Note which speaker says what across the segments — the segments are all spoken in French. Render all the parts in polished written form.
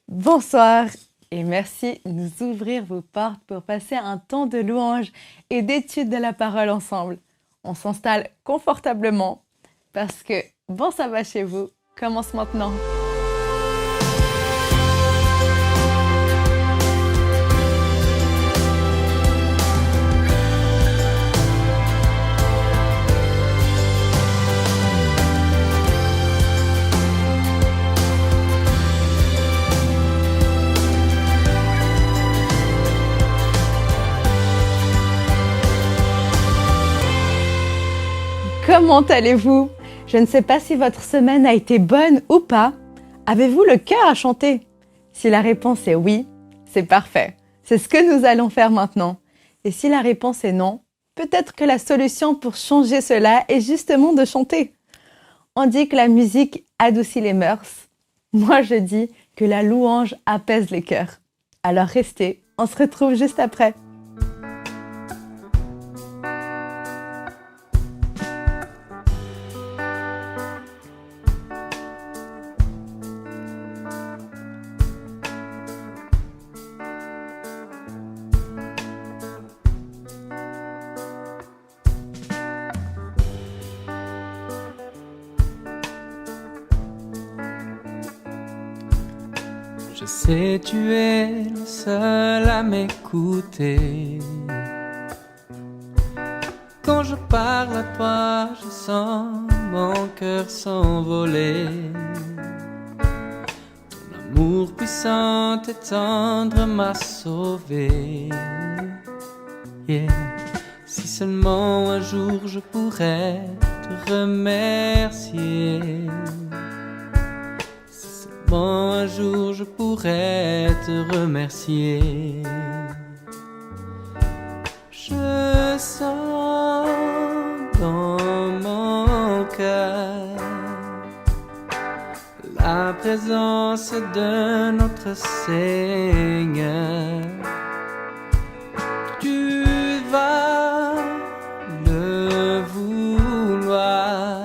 Speaker 1: Bonsoir et merci de nous ouvrir vos portes pour passer un temps de louange et d'étude de la parole ensemble. On s'installe confortablement parce que Bon ça va chez vous commence maintenant. Comment allez-vous? Je ne sais pas si votre semaine a été bonne ou pas. Avez-vous le cœur à chanter? Si la réponse est oui, c'est parfait. C'est ce que nous allons faire maintenant. Et si la réponse est non, peut-être que la solution pour changer cela est justement de chanter. On dit que la musique adoucit les mœurs. Moi, je dis que la louange apaise les cœurs. Alors restez, on se retrouve juste après.
Speaker 2: Je sais, tu es le seul à m'écouter. Quand je parle à toi, je sens mon cœur s'envoler. Ton amour puissant et tendre m'a sauvé. Yeah. Si seulement un jour je pourrais te remercier. Un jour je pourrais te remercier. Je sens dans mon cœur la présence de notre Seigneur. Tu vas le vouloir,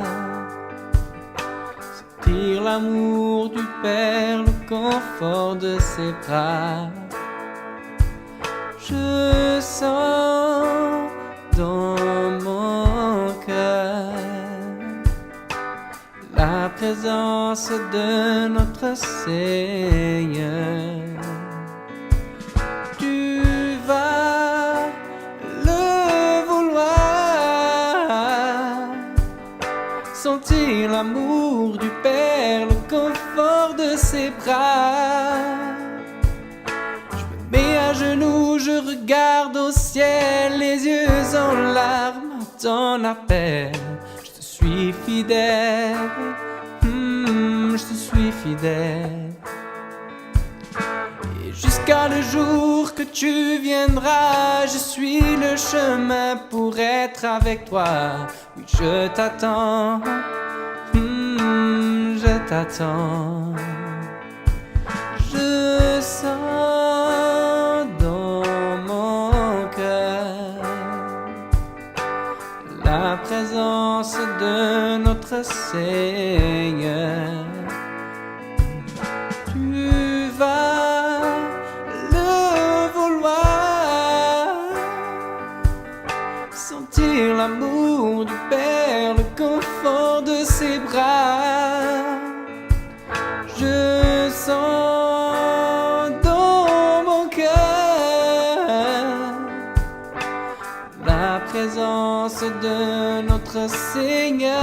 Speaker 2: sentir l'amour du Père, le confort de ses bras. Je sens dans mon cœur la présence de notre Seigneur. Tu vas le vouloir, sentir l'amour du Père, le confort de ses bras. Je me mets à genoux, je regarde au ciel, les yeux en larmes, ton appel. Je te suis fidèle, je te suis fidèle. Et jusqu'à le jour que tu viendras, je suis le chemin pour être avec toi. Oui, je t'attends. Je t'attends. Je sens dans mon cœur la présence de notre Seigneur. Tu vas le vouloir, sentir l'amour du Père, le confort de ses bras. Je sens dans mon cœur la présence de notre Seigneur.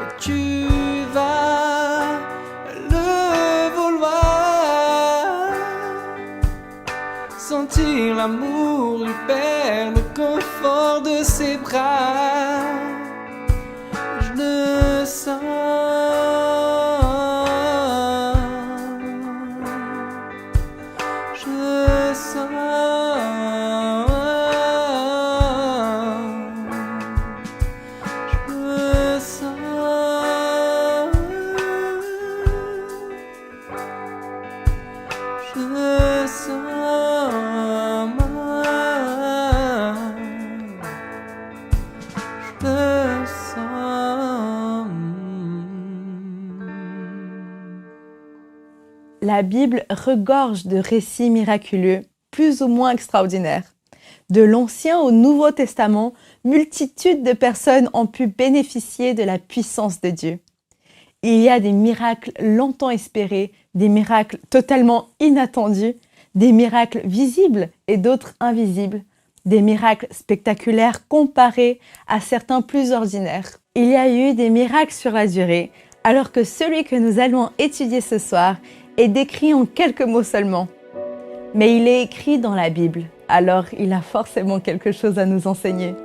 Speaker 2: Et tu vas le vouloir, sentir l'amour du Père, le confort de ses bras. Je le sens. Je sens. Je sens. Je sens. Je
Speaker 1: La Bible regorge de récits miraculeux, plus ou moins extraordinaires. De l'Ancien au Nouveau Testament, multitudes de personnes ont pu bénéficier de la puissance de Dieu. Il y a des miracles longtemps espérés, des miracles totalement inattendus, des miracles visibles et d'autres invisibles, des miracles spectaculaires comparés à certains plus ordinaires. Il y a eu des miracles sur la durée, alors que celui que nous allons étudier ce soir est décrit en quelques mots seulement. Mais il est écrit dans la Bible, alors il a forcément quelque chose à nous enseigner.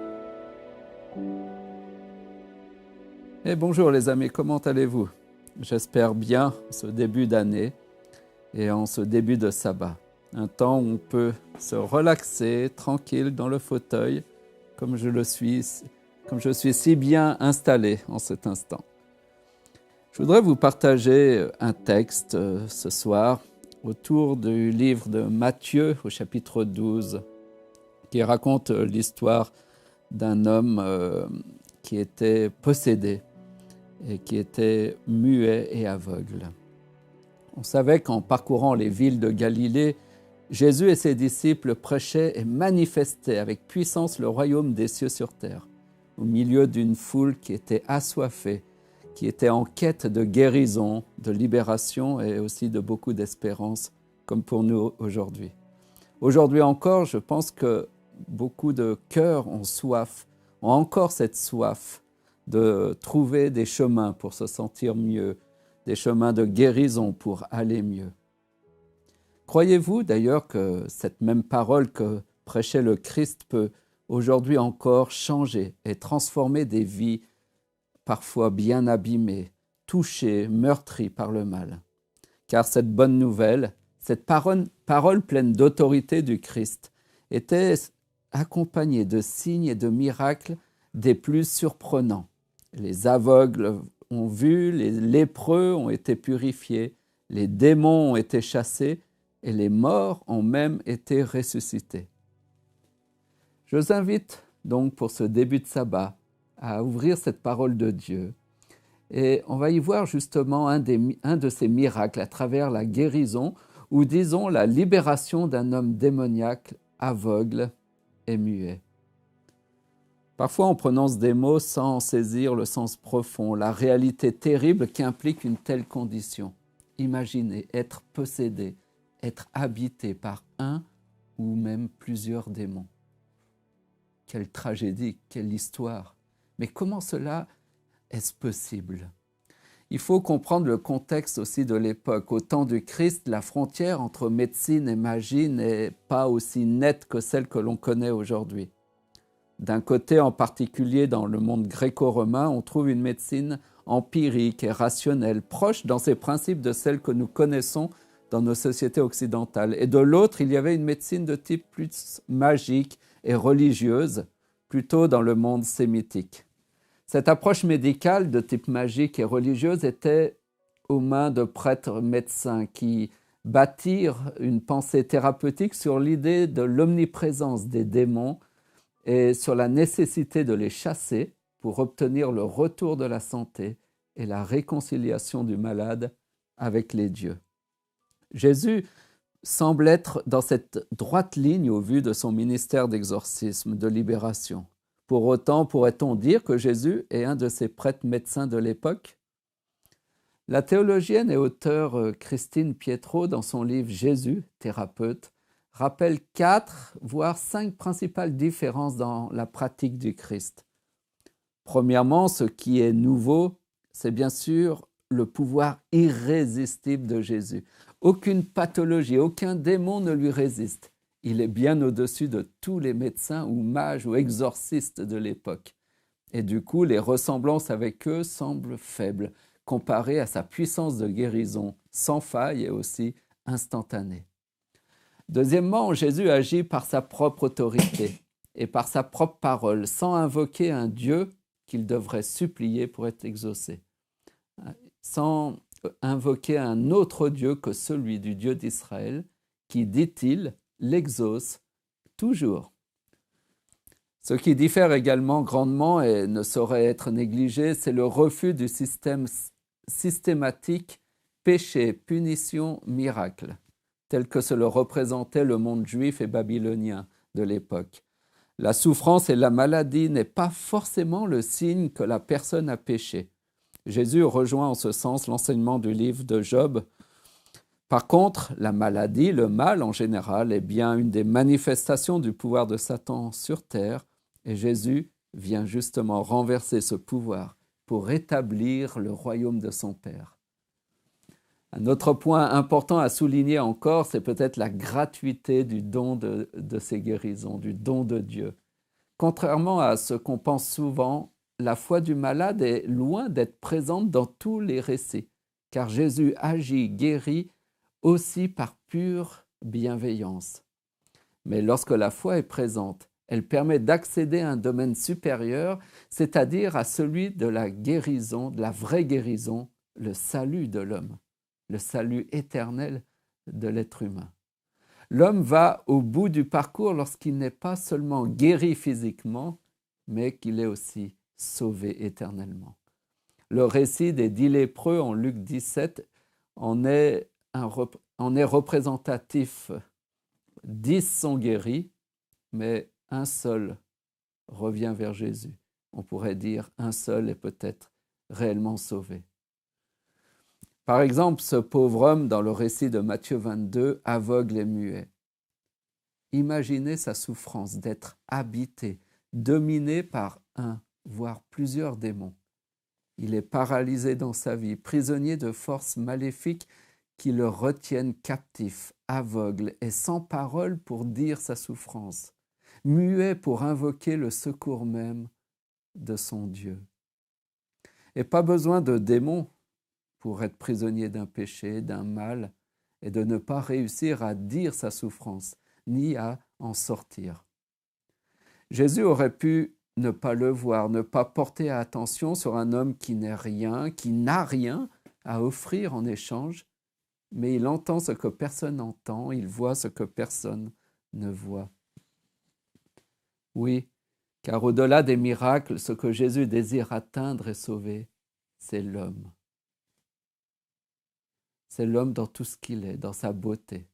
Speaker 3: Et bonjour les amis, comment allez-vous? J'espère bien ce début d'année et en ce début de sabbat. Un temps où on peut se relaxer tranquille dans le fauteuil comme je suis si bien installé en cet instant. Je voudrais vous partager un texte ce soir autour du livre de Matthieu au chapitre 12 qui raconte l'histoire d'un homme qui était possédé et qui était muet et aveugle. On savait qu'en parcourant les villes de Galilée, Jésus et ses disciples prêchaient et manifestaient avec puissance le royaume des cieux sur terre, au milieu d'une foule qui était assoiffée, qui était en quête de guérison, de libération et aussi de beaucoup d'espérance, comme pour nous aujourd'hui. Aujourd'hui encore, je pense que beaucoup de cœurs ont encore cette soif de trouver des chemins pour se sentir mieux, des chemins de guérison pour aller mieux. Croyez-vous d'ailleurs que cette même parole que prêchait le Christ peut aujourd'hui encore changer et transformer des vies parfois bien abîmées, touchées, meurtries par le mal? Car cette bonne nouvelle, cette parole pleine d'autorité du Christ était accompagnée de signes et de miracles des plus surprenants. Les aveugles ont vu, les lépreux ont été purifiés, les démons ont été chassés et les morts ont même été ressuscités. Je vous invite donc pour ce début de sabbat à ouvrir cette parole de Dieu et on va y voir justement un de ces miracles à travers la guérison ou disons la libération d'un homme démoniaque, aveugle et muet. Parfois, on prononce des mots sans en saisir le sens profond, la réalité terrible qu'implique une telle condition. Imaginez être possédé, être habité par un ou même plusieurs démons. Quelle tragédie, quelle histoire. Mais comment cela est-ce possible? Il faut comprendre le contexte aussi de l'époque. Au temps du Christ, la frontière entre médecine et magie n'est pas aussi nette que celle que l'on connaît aujourd'hui. D'un côté, en particulier dans le monde gréco-romain, on trouve une médecine empirique et rationnelle, proche dans ses principes de celle que nous connaissons dans nos sociétés occidentales. Et de l'autre, il y avait une médecine de type plus magique et religieuse, plutôt dans le monde sémitique. Cette approche médicale de type magique et religieuse était aux mains de prêtres médecins qui bâtirent une pensée thérapeutique sur l'idée de l'omniprésence des démons et sur la nécessité de les chasser pour obtenir le retour de la santé et la réconciliation du malade avec les dieux. Jésus semble être dans cette droite ligne au vu de son ministère d'exorcisme, de libération. Pour autant, pourrait-on dire que Jésus est un de ces prêtres médecins de l'époque? La théologienne et auteure Christine Pietro, dans son livre « Jésus, thérapeute », rappelle 4, voire 5 principales différences dans la pratique du Christ. Premièrement, ce qui est nouveau, c'est bien sûr le pouvoir irrésistible de Jésus. Aucune pathologie, aucun démon ne lui résiste. Il est bien au-dessus de tous les médecins ou mages ou exorcistes de l'époque. Et du coup, les ressemblances avec eux semblent faibles, comparées à sa puissance de guérison, sans faille et aussi instantanée. Deuxièmement, Jésus agit par sa propre autorité et par sa propre parole, sans invoquer un Dieu qu'il devrait supplier pour être exaucé, sans invoquer un autre Dieu que celui du Dieu d'Israël, qui, dit-il, l'exauce toujours. Ce qui diffère également grandement et ne saurait être négligé, c'est le refus du système systématique péché, punition, miracle, tel que se le représentait le monde juif et babylonien de l'époque. La souffrance et la maladie n'est pas forcément le signe que la personne a péché. Jésus rejoint en ce sens l'enseignement du livre de Job. Par contre, la maladie, le mal en général, est bien une des manifestations du pouvoir de Satan sur terre, et Jésus vient justement renverser ce pouvoir pour rétablir le royaume de son Père. Un autre point important à souligner encore, c'est peut-être la gratuité du don de ces guérisons, du don de Dieu. Contrairement à ce qu'on pense souvent, la foi du malade est loin d'être présente dans tous les récits, car Jésus agit, guérit aussi par pure bienveillance. Mais lorsque la foi est présente, elle permet d'accéder à un domaine supérieur, c'est-à-dire à celui de la guérison, de la vraie guérison, le salut de l'homme, le salut éternel de l'être humain. L'homme va au bout du parcours lorsqu'il n'est pas seulement guéri physiquement, mais qu'il est aussi sauvé éternellement. Le récit des 10 lépreux en Luc 17 en est représentatif. 10 sont guéris, mais un seul revient vers Jésus. On pourrait dire un seul est peut-être réellement sauvé. Par exemple, ce pauvre homme dans le récit de Matthieu 22, aveugle et muet. Imaginez sa souffrance d'être habité, dominé par un, voire plusieurs démons. Il est paralysé dans sa vie, prisonnier de forces maléfiques qui le retiennent captif, aveugle et sans parole pour dire sa souffrance, muet pour invoquer le secours même de son Dieu. Et pas besoin de démons pour être prisonnier d'un péché, d'un mal, et de ne pas réussir à dire sa souffrance, ni à en sortir. Jésus aurait pu ne pas le voir, ne pas porter attention sur un homme qui n'est rien, qui n'a rien à offrir en échange, mais il entend ce que personne n'entend, il voit ce que personne ne voit. Oui, car au-delà des miracles, ce que Jésus désire atteindre et sauver, c'est l'homme. C'est l'homme dans tout ce qu'il est, dans sa beauté.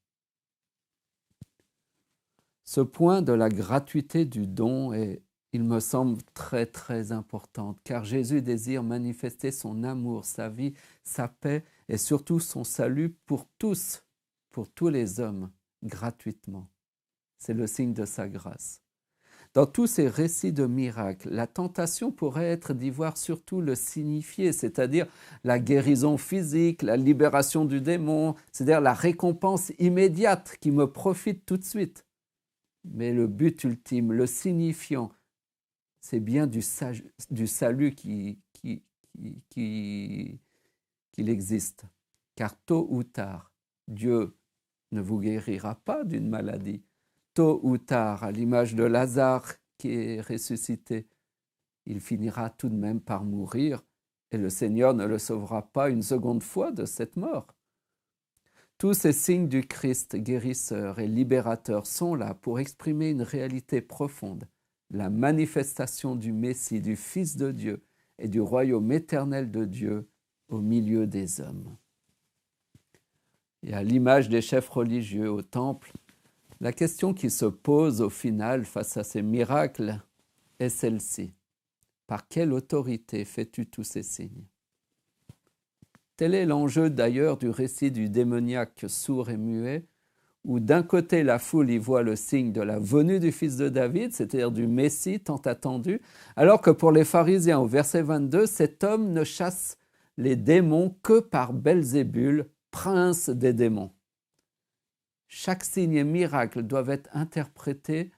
Speaker 3: Ce point de la gratuité du don est, il me semble, très très important, car Jésus désire manifester son amour, sa vie, sa paix et surtout son salut pour tous les hommes, gratuitement. C'est le signe de sa grâce. Dans tous ces récits de miracles, la tentation pourrait être d'y voir surtout le signifié, c'est-à-dire la guérison physique, la libération du démon, c'est-à-dire la récompense immédiate qui me profite tout de suite. Mais le but ultime, le signifiant, c'est bien du salut qu'il existe. Car tôt ou tard, Dieu ne vous guérira pas d'une maladie. Tôt ou tard, à l'image de Lazare qui est ressuscité, il finira tout de même par mourir et le Seigneur ne le sauvera pas une seconde fois de cette mort. Tous ces signes du Christ guérisseur et libérateur sont là pour exprimer une réalité profonde, la manifestation du Messie, du Fils de Dieu et du royaume éternel de Dieu au milieu des hommes. Et à l'image des chefs religieux au temple, la question qui se pose au final face à ces miracles est celle-ci. Par quelle autorité fais-tu tous ces signes ? Tel est l'enjeu d'ailleurs du récit du démoniaque sourd et muet, où d'un côté la foule y voit le signe de la venue du fils de David, c'est-à-dire du Messie tant attendu, alors que pour les pharisiens au verset 22, cet homme ne chasse les démons que par Belzébul, prince des démons. Chaque signe et miracle doivent être interprétés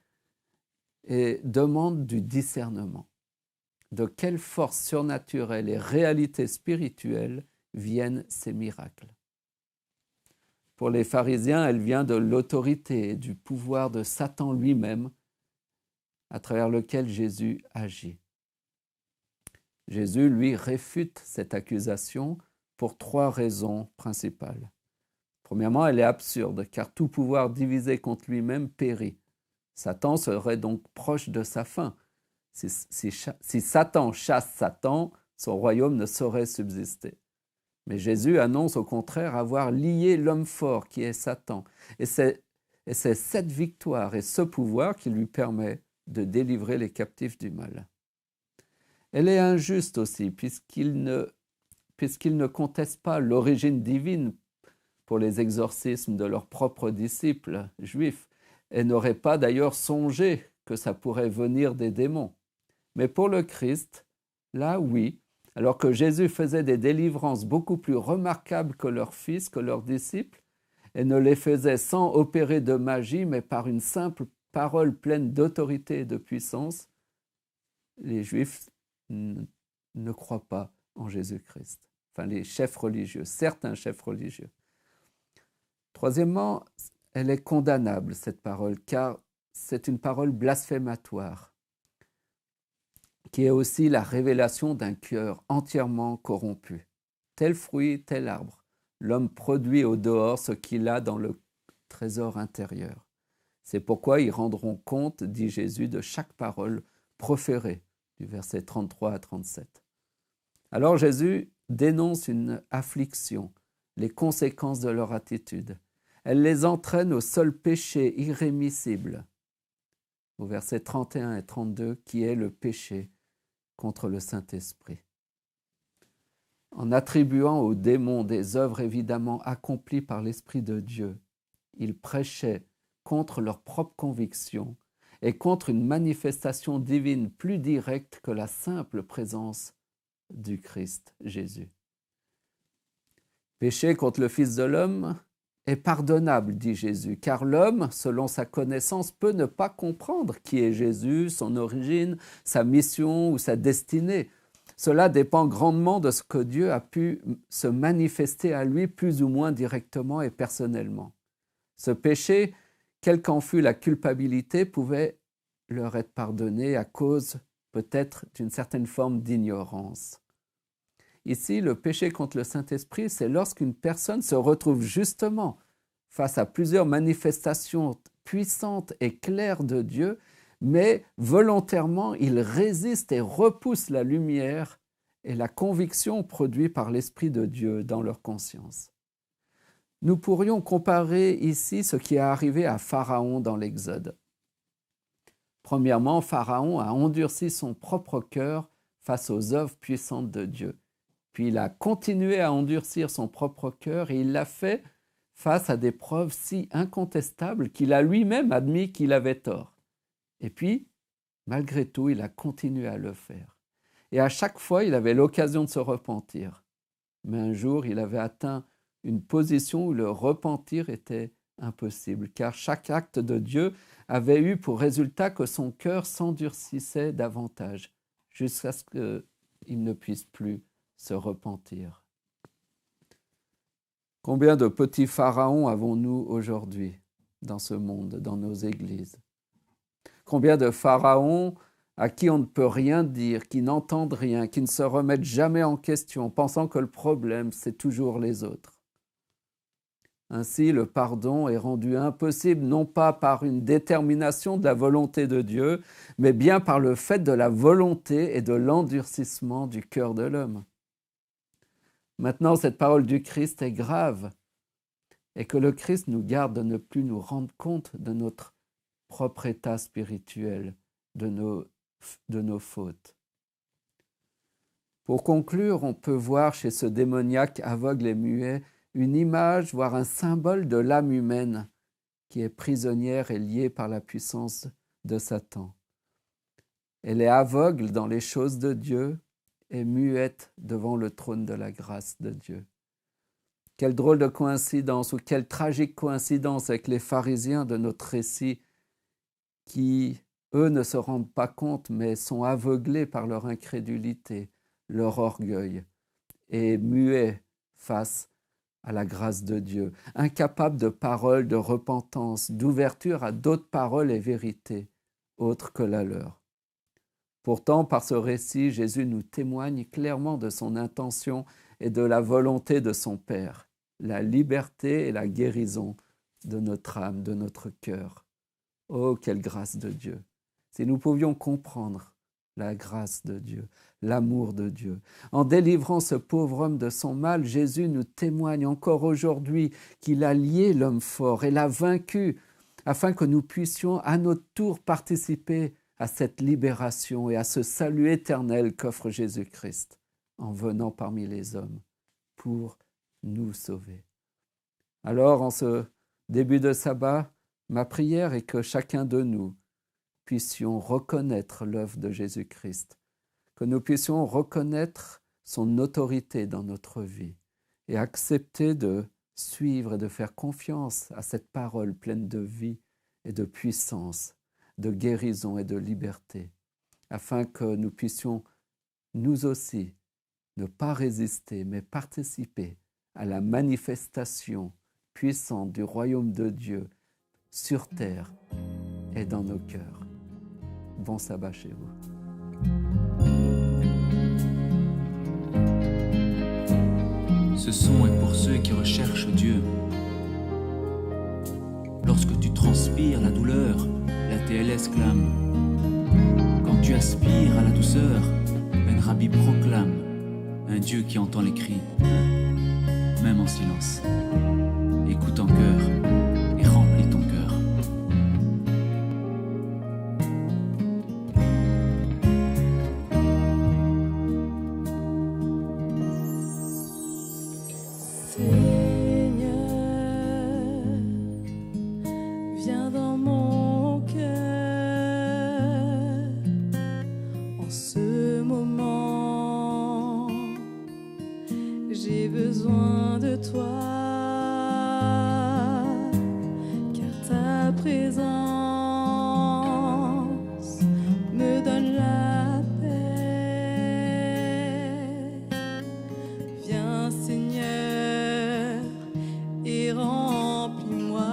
Speaker 3: et demandent du discernement. De quelle force surnaturelle et réalité spirituelle viennent ces miracles? Pour les pharisiens, elle vient de l'autorité et du pouvoir de Satan lui-même, à travers lequel Jésus agit. Jésus, lui, réfute cette accusation pour 3 raisons principales. Premièrement, elle est absurde, car tout pouvoir divisé contre lui-même périt. Satan serait donc proche de sa fin. Si Satan chasse Satan, son royaume ne saurait subsister. Mais Jésus annonce au contraire avoir lié l'homme fort qui est Satan. Et c'est cette victoire et ce pouvoir qui lui permet de délivrer les captifs du mal. Elle est injuste aussi, puisqu'il ne conteste pas l'origine divine pour les exorcismes de leurs propres disciples juifs, et n'aurait pas d'ailleurs songé que ça pourrait venir des démons. Mais pour le Christ, là oui, alors que Jésus faisait des délivrances beaucoup plus remarquables que leurs fils, que leurs disciples, et ne les faisait sans opérer de magie, mais par une simple parole pleine d'autorité et de puissance, les Juifs ne croient pas en Jésus-Christ. Enfin, les chefs religieux, certains chefs religieux. Troisièmement, elle est condamnable, cette parole, car c'est une parole blasphématoire, qui est aussi la révélation d'un cœur entièrement corrompu. Tel fruit, tel arbre. L'homme produit au dehors ce qu'il a dans le trésor intérieur. C'est pourquoi ils rendront compte, dit Jésus, de chaque parole proférée, du verset 33 à 37. Alors Jésus dénonce une affliction, les conséquences de leur attitude. Elle les entraîne au seul péché irrémissible, au verset 31 et 32, qui est le péché contre le Saint-Esprit. En attribuant aux démons des œuvres évidemment accomplies par l'Esprit de Dieu, ils prêchaient contre leurs propres convictions et contre une manifestation divine plus directe que la simple présence du Christ Jésus. Pécher contre le Fils de l'homme est pardonnable, dit Jésus, car l'homme, selon sa connaissance, peut ne pas comprendre qui est Jésus, son origine, sa mission ou sa destinée. Cela dépend grandement de ce que Dieu a pu se manifester à lui plus ou moins directement et personnellement. Ce péché, quelle qu'en fût la culpabilité, pouvait leur être pardonné à cause peut-être d'une certaine forme d'ignorance. Ici, le péché contre le Saint-Esprit, c'est lorsqu'une personne se retrouve justement face à plusieurs manifestations puissantes et claires de Dieu, mais volontairement, il résiste et repousse la lumière et la conviction produite par l'Esprit de Dieu dans leur conscience. Nous pourrions comparer ici ce qui est arrivé à Pharaon dans l'Exode. Premièrement, Pharaon a endurci son propre cœur face aux œuvres puissantes de Dieu. Puis il a continué à endurcir son propre cœur et il l'a fait face à des preuves si incontestables qu'il a lui-même admis qu'il avait tort. Et puis, malgré tout, il a continué à le faire. Et à chaque fois, il avait l'occasion de se repentir. Mais un jour, il avait atteint une position où le repentir était impossible, car chaque acte de Dieu avait eu pour résultat que son cœur s'endurcissait davantage, jusqu'à ce qu'il ne puisse plus se repentir. Combien de petits pharaons avons-nous aujourd'hui dans ce monde, dans nos églises? Combien de pharaons à qui on ne peut rien dire, qui n'entendent rien, qui ne se remettent jamais en question, pensant que le problème, c'est toujours les autres. Ainsi, le pardon est rendu impossible non pas par une détermination de la volonté de Dieu, mais bien par le fait de la volonté et de l'endurcissement du cœur de l'homme. Maintenant, cette parole du Christ est grave, et que le Christ nous garde de ne plus nous rendre compte de notre propre état spirituel, de nos fautes. Pour conclure, on peut voir chez ce démoniaque aveugle et muet une image, voire un symbole de l'âme humaine qui est prisonnière et liée par la puissance de Satan. Elle est aveugle dans les choses de Dieu et muette devant le trône de la grâce de Dieu. Quelle drôle de coïncidence ou quelle tragique coïncidence avec les pharisiens de notre récit qui, eux, ne se rendent pas compte mais sont aveuglés par leur incrédulité, leur orgueil et muets face à la grâce de Dieu, incapables de paroles de repentance, d'ouverture à d'autres paroles et vérités autres que la leur. Pourtant, par ce récit, Jésus nous témoigne clairement de son intention et de la volonté de son Père, la liberté et la guérison de notre âme, de notre cœur. Oh, quelle grâce de Dieu! Si nous pouvions comprendre la grâce de Dieu, l'amour de Dieu. En délivrant ce pauvre homme de son mal, Jésus nous témoigne encore aujourd'hui qu'il a lié l'homme fort et l'a vaincu, afin que nous puissions à notre tour participer à cette libération et à ce salut éternel qu'offre Jésus-Christ en venant parmi les hommes pour nous sauver. Alors, en ce début de sabbat, ma prière est que chacun de nous puissions reconnaître l'œuvre de Jésus-Christ, que nous puissions reconnaître son autorité dans notre vie et accepter de suivre et de faire confiance à cette parole pleine de vie et de puissance, de guérison et de liberté, afin que nous puissions, nous aussi, ne pas résister, mais participer à la manifestation puissante du royaume de Dieu sur terre et dans nos cœurs. Bon sabbat chez vous.
Speaker 4: Ce son est pour ceux qui recherchent Dieu. Lorsque tu transpires la douleur, la TLS clame. Quand tu aspires à la douceur, Ben Rabbi proclame un Dieu qui entend les cris, même en silence. Écoute en cœur et remplis ton cœur.
Speaker 5: Viens dans mon cœur en ce moment. J'ai besoin de toi, car ta présence me donne la paix. Viens Seigneur et remplis-moi.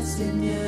Speaker 5: Seigneur,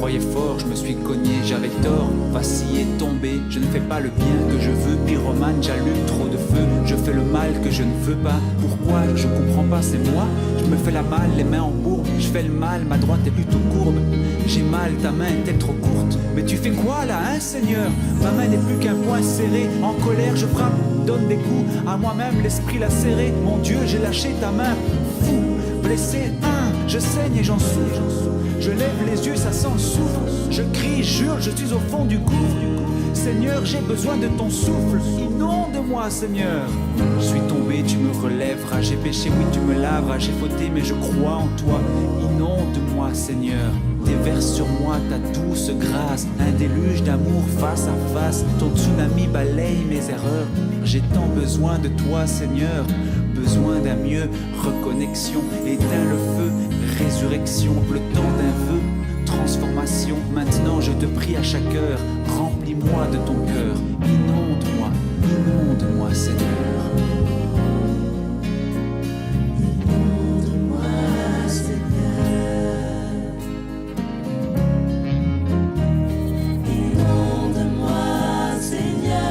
Speaker 4: croyais fort, je me suis cogné, j'avais tort, vacillé, tombé. Je ne fais pas le bien que je veux, pyromane, j'allume trop de feu. Je fais le mal que je ne veux pas. Pourquoi? Je comprends pas, c'est moi. Je me fais la malle, les mains en bourbe. Je fais le mal, ma droite est plutôt courbe. J'ai mal, ta main est-elle trop courte? Mais tu fais quoi là, hein, Seigneur? Ma main n'est plus qu'un poing serré. En colère, je frappe, donne des coups à moi-même, l'esprit lacéré. Mon Dieu, j'ai lâché ta main. Fou, blessé, je saigne et j'en souffre. Je lève les yeux, ça sent le souffle. Je crie, jure, je suis au fond du gouffre. Seigneur, j'ai besoin de ton souffle. Inonde-moi, Seigneur. Je suis tombé, tu me relèveras. J'ai péché, oui, tu me laveras. J'ai fauté, mais je crois en toi. Inonde-moi, Seigneur. Déverse sur moi ta douce grâce. Un déluge d'amour face à face. Ton tsunami balaye mes erreurs. J'ai tant besoin de toi, Seigneur. Besoin d'un mieux, reconnexion. Éteins le feu, résurrection. Le temps d'un vœu, transformation. Maintenant je te prie à chaque heure. Remplis-moi de ton cœur. Inonde-moi, inonde-moi, Seigneur.
Speaker 5: Inonde-moi, Seigneur. Inonde-moi, Seigneur.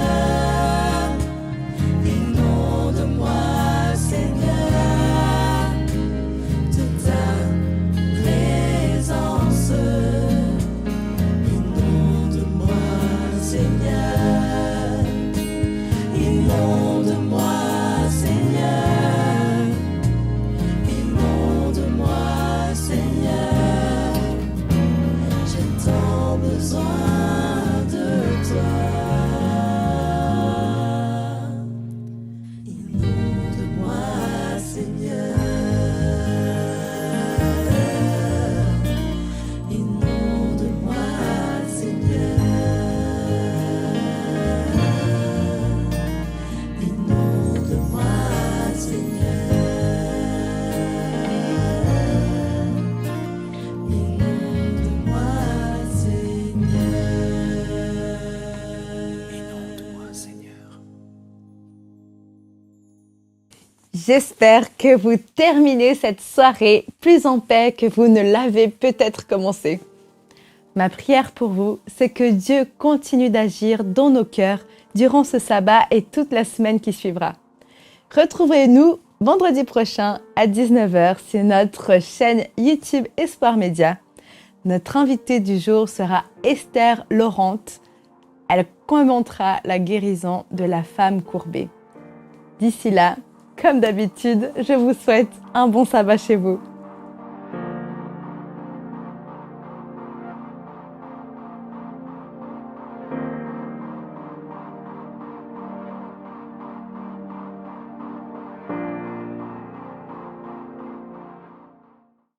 Speaker 5: Inonde-moi, Seigneur, de ta présence. Inonde-moi, Seigneur. Inonde-moi, Seigneur. Inonde-moi, Seigneur. J'ai tant besoin de toi. Inonde-moi, Seigneur. Inonde-moi, Seigneur. Inonde-moi, Seigneur. Inonde-moi,
Speaker 4: Inonde-moi, Seigneur.
Speaker 1: J'espère que vous terminez cette soirée plus en paix que vous ne l'avez peut-être commencé. Ma prière pour vous, c'est que Dieu continue d'agir dans nos cœurs durant ce sabbat et toute la semaine qui suivra. Retrouvez-nous vendredi prochain à 19h sur notre chaîne YouTube Espoir Média. Notre invitée du jour sera Esther Laurent. Elle commentera la guérison de la femme courbée. D'ici là, comme d'habitude, je vous souhaite un bon sabbat chez vous.